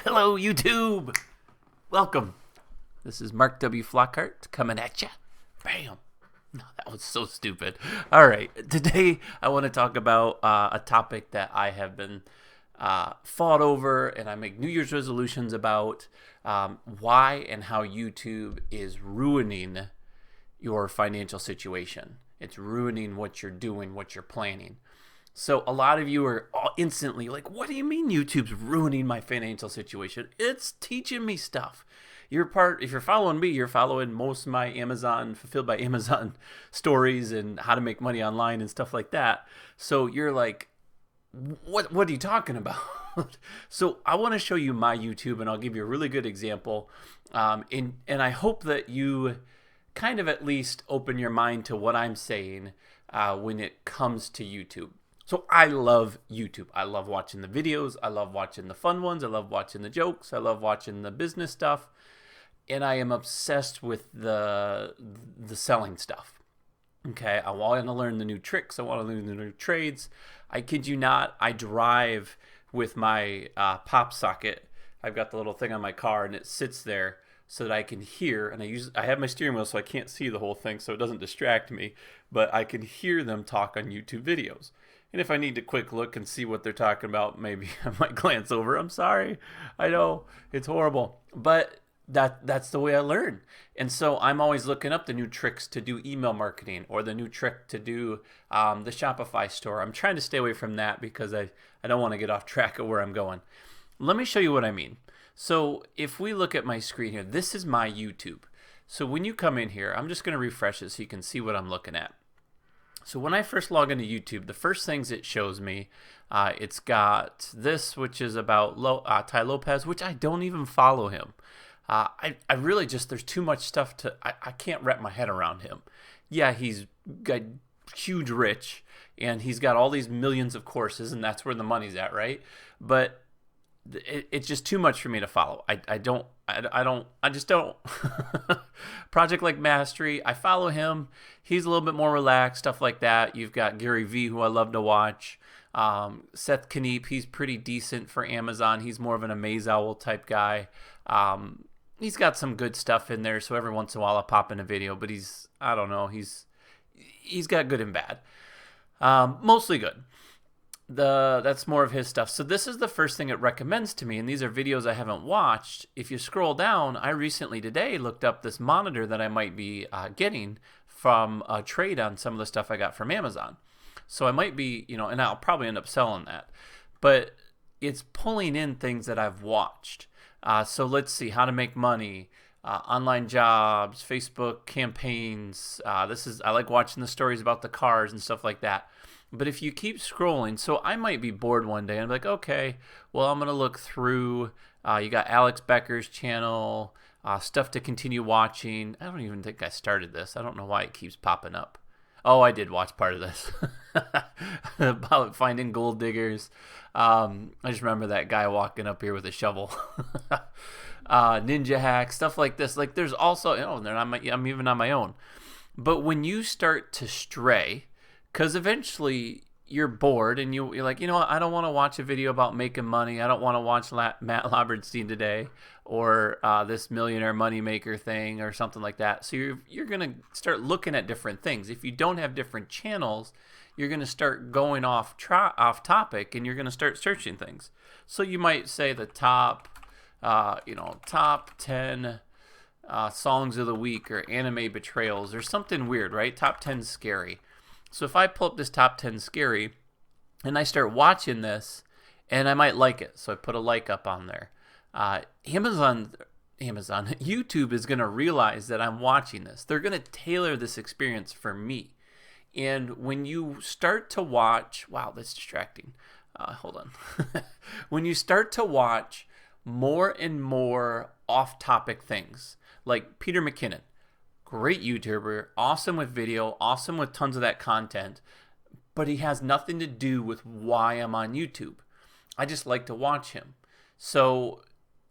Hello, YouTube. Welcome. This is Mark W. Flockhart coming at ya. Bam. No, that was so stupid. All right. Today, I want to talk about a topic that I have been fought over and I make New Year's resolutions about why and how YouTube is ruining your financial situation. It's ruining what you're doing, what you're planning. So a lot of you are instantly like, what do you mean YouTube's ruining my financial situation? It's teaching me stuff. If you're following me, you're following most of my Amazon, fulfilled by Amazon stories and how to make money online and stuff like that. So you're like, what are you talking about? So I want to show you my YouTube and I'll give you a really good example. And I hope that you kind of at least open your mind to what I'm saying when it comes to YouTube. So I love YouTube. I love watching the videos. I love watching the fun ones. I love watching the jokes. I love watching the business stuff. And I am obsessed with the selling stuff. Okay, I want to learn the new tricks. I want to learn the new trades. I kid you not, I drive with my pop socket. I've got the little thing on my car and it sits there so that I can hear, and I have my steering wheel so I can't see the whole thing so it doesn't distract me, but I can hear them talk on YouTube videos. And if I need to quick look and see what they're talking about, maybe I might glance over. I'm sorry. I know it's horrible, but that's the way I learn. And so I'm always looking up the new tricks to do email marketing or the new trick to do the Shopify store. I'm trying to stay away from that because I don't want to get off track of where I'm going. Let me show you what I mean. So if we look at my screen here, this is my YouTube. So when you come in here, I'm just going to refresh it so you can see what I'm looking at. So when I first log into YouTube, the first things it shows me, it's got this, which is about Tai Lopez, which I don't even follow him. I really just, there's too much stuff I can't wrap my head around him. Yeah, he's got huge rich, and he's got all these millions of courses, and that's where the money's at, right? But it's just too much for me to follow. I just don't. Project like Mastery, I follow him. He's a little bit more relaxed, stuff like that. You've got Gary V, who I love to watch. Seth Kniep, he's pretty decent for Amazon. He's more of an Amaze Owl type guy. He's got some good stuff in there, so every once in a while I'll pop in a video, but he's got good and bad. Mostly good. That's more of his stuff. So this is the first thing it recommends to me, and these are videos I haven't watched. If you scroll down, I recently today looked up this monitor that I might be getting from a trade on some of the stuff I got from Amazon. So I might be, and I'll probably end up selling that. But it's pulling in things that I've watched. So let's see, how to make money, online jobs, Facebook campaigns. I like watching the stories about the cars and stuff like that. But if you keep scrolling, so I might be bored one day and be like, okay, well, I'm going to look through. You got Alex Becker's channel, stuff to continue watching. I don't even think I started this. I don't know why it keeps popping up. Oh, I did watch part of this about finding gold diggers. I just remember that guy walking up here with a shovel. Ninja hacks, stuff like this. Like there's also, I'm even on my own. But when you start to stray, because eventually you're bored and you're like, what? I don't want to watch a video about making money. I don't want to watch Matt Laberstein today or this millionaire moneymaker thing or something like that. So you're going to start looking at different things. If you don't have different channels, you're going to start going off topic and you're going to start searching things. So you might say the top 10 songs of the week or anime betrayals or something weird, right? Top 10 scary. So if I pull up this top 10 scary and I start watching this and I might like it, so I put a like up on there. YouTube is going to realize that I'm watching this. They're going to tailor this experience for me. And when you start to watch, wow, that's distracting. Hold on. When you start to watch more and more off-topic things, like Peter McKinnon, great YouTuber, awesome with video, awesome with tons of that content, but he has nothing to do with why I'm on YouTube. I just like to watch him. So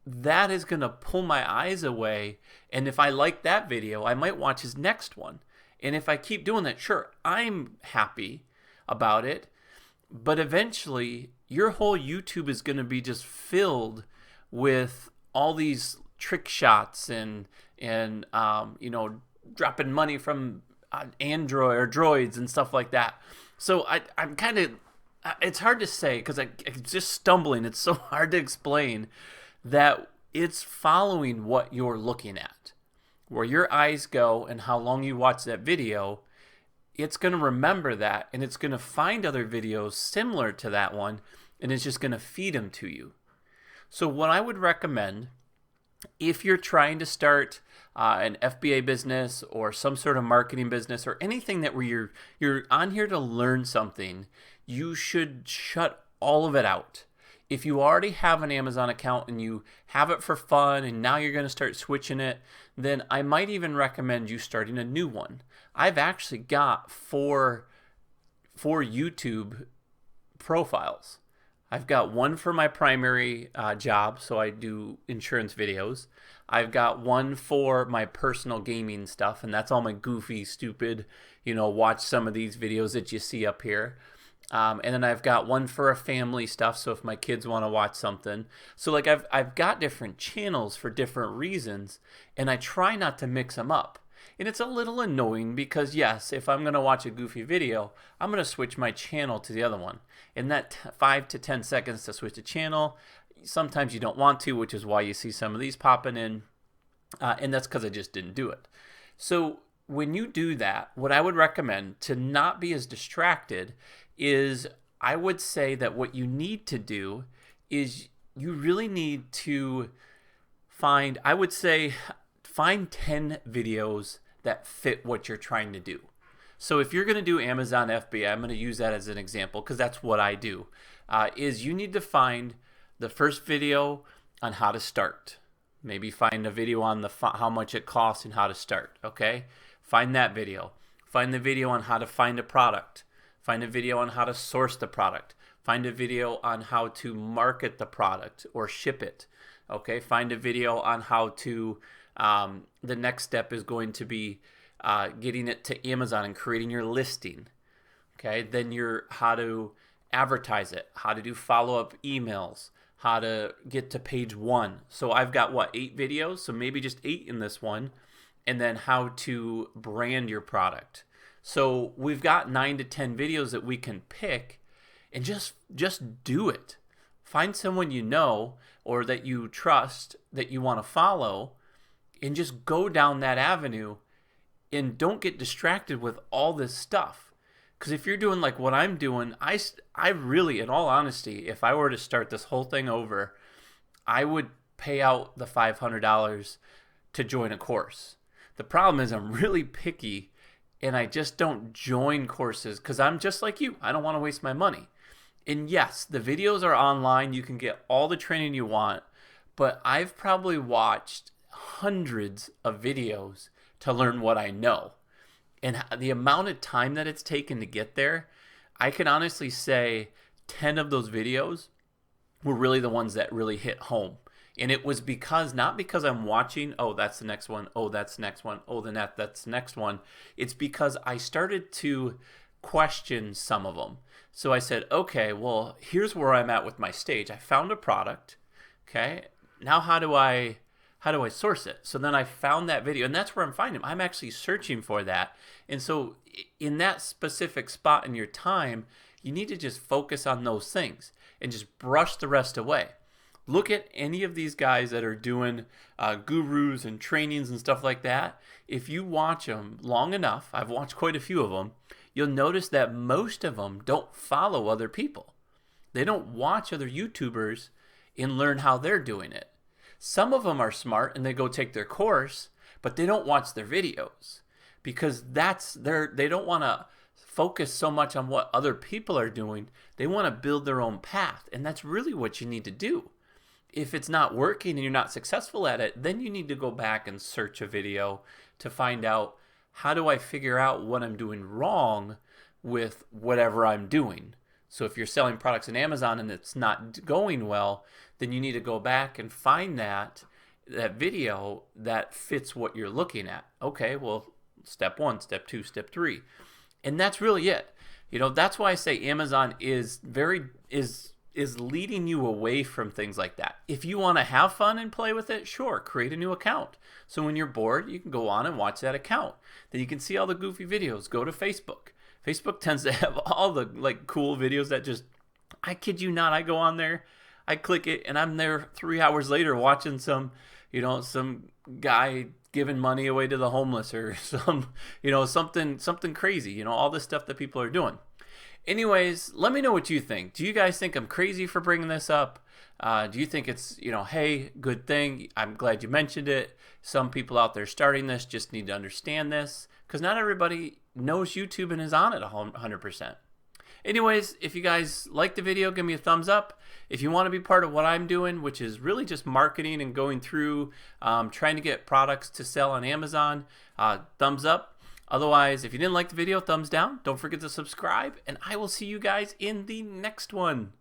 that is going to pull my eyes away, and if I like that video, I might watch his next one. And if I keep doing that, sure, I'm happy about it, but eventually your whole YouTube is going to be just filled with all these trick shots and dropping money from Android or droids and stuff like that. So I'm kind of, it's hard to say because I'm just stumbling. It's so hard to explain that it's following what you're looking at. Where your eyes go and how long you watch that video, it's going to remember that, and it's going to find other videos similar to that one, and it's just going to feed them to you. So what I would recommend, if you're trying to start an FBA business or some sort of marketing business or anything that where you're on here to learn something, you should shut all of it out. If you already have an Amazon account and you have it for fun and now you're going to start switching it, then I might even recommend you starting a new one. I've actually got four YouTube profiles. I've got one for my primary job, so I do insurance videos. I've got one for my personal gaming stuff, and that's all my goofy, stupid, watch some of these videos that you see up here. And then I've got one for a family stuff, so if my kids want to watch something. So like I've got different channels for different reasons, and I try not to mix them up. And it's a little annoying because yes, if I'm going to watch a goofy video, I'm going to switch my channel to the other one. And that 5 to 10 seconds to switch the channel, sometimes you don't want to, which is why you see some of these popping in. And that's because I just didn't do it. So when you do that, what I would recommend to not be as distracted is I would say that what you need to do is you really need to find 10 videos that fit what you're trying to do. So if you're going to do Amazon FBA, I'm going to use that as an example because that's what I do, is you need to find the first video on how to start. Maybe find a video on how much it costs and how to start, okay? Find that video. Find the video on how to find a product. Find a video on how to source the product. Find a video on how to market the product or ship it. Okay, find a video on how to, the next step is going to be getting it to Amazon and creating your listing. Okay, then how to advertise it, how to do follow-up emails, how to get to page 1. So I've got 8 videos, so maybe just 8 in this one, and then how to brand your product. So we've got 9 to 10 videos that we can pick and just do it. Find someone you know or that you trust that you want to follow and just go down that avenue and don't get distracted with all this stuff. Because if you're doing like what I'm doing, I really, in all honesty, if I were to start this whole thing over, I would pay out the $500 to join a course. The problem is I'm really picky and I just don't join courses because I'm just like you. I don't want to waste my money. And yes, the videos are online. You can get all the training you want. But I've probably watched hundreds of videos to learn what I know. And the amount of time that it's taken to get there, I can honestly say 10 of those videos were really the ones that really hit home. And it was not because I'm watching, oh, that's the next one, oh, that's the next one, oh, that's the next one. It's because I started to question some of them. So I said, okay, well, here's where I'm at with my stage. I found a product, okay? Now how do I source it? So then I found that video, and that's where I'm finding them. I'm actually searching for that. And so in that specific spot in your time, you need to just focus on those things and just brush the rest away. Look at any of these guys that are doing gurus and trainings and stuff like that. If you watch them long enough, I've watched quite a few of them, you'll notice that most of them don't follow other people. They don't watch other YouTubers and learn how they're doing it. Some of them are smart and they go take their course, but they don't watch their videos because they don't want to focus so much on what other people are doing. They want to build their own path, and that's really what you need to do. If it's not working and you're not successful at it, then you need to go back and search a video to find out, how do I figure out what I'm doing wrong with whatever I'm doing? So if you're selling products on Amazon and it's not going well, then you need to go back and find that video that fits what you're looking at. Okay, well, step 1, step 2, step 3. And that's really it. That's why I say Amazon is is leading you away from things like that. If you want to have fun and play with it, sure, create a new account. So when you're bored, you can go on and watch that account. Then you can see all the goofy videos. Go to Facebook. Facebook tends to have all the like cool videos that just, I kid you not, I go on there, I click it, and I'm there 3 hours later watching some guy giving money away to the homeless, or something crazy, all this stuff that people are doing. Anyways, let me know what you think. Do you guys think I'm crazy for bringing this up? Do you think it's, hey, good thing, I'm glad you mentioned it. Some people out there starting this just need to understand this, because not everybody knows YouTube and is on it 100%. Anyways, if you guys like the video, give me a thumbs up. If you want to be part of what I'm doing, which is really just marketing and going through, trying to get products to sell on Amazon, thumbs up. Otherwise, if you didn't like the video, thumbs down. Don't forget to subscribe, and I will see you guys in the next one.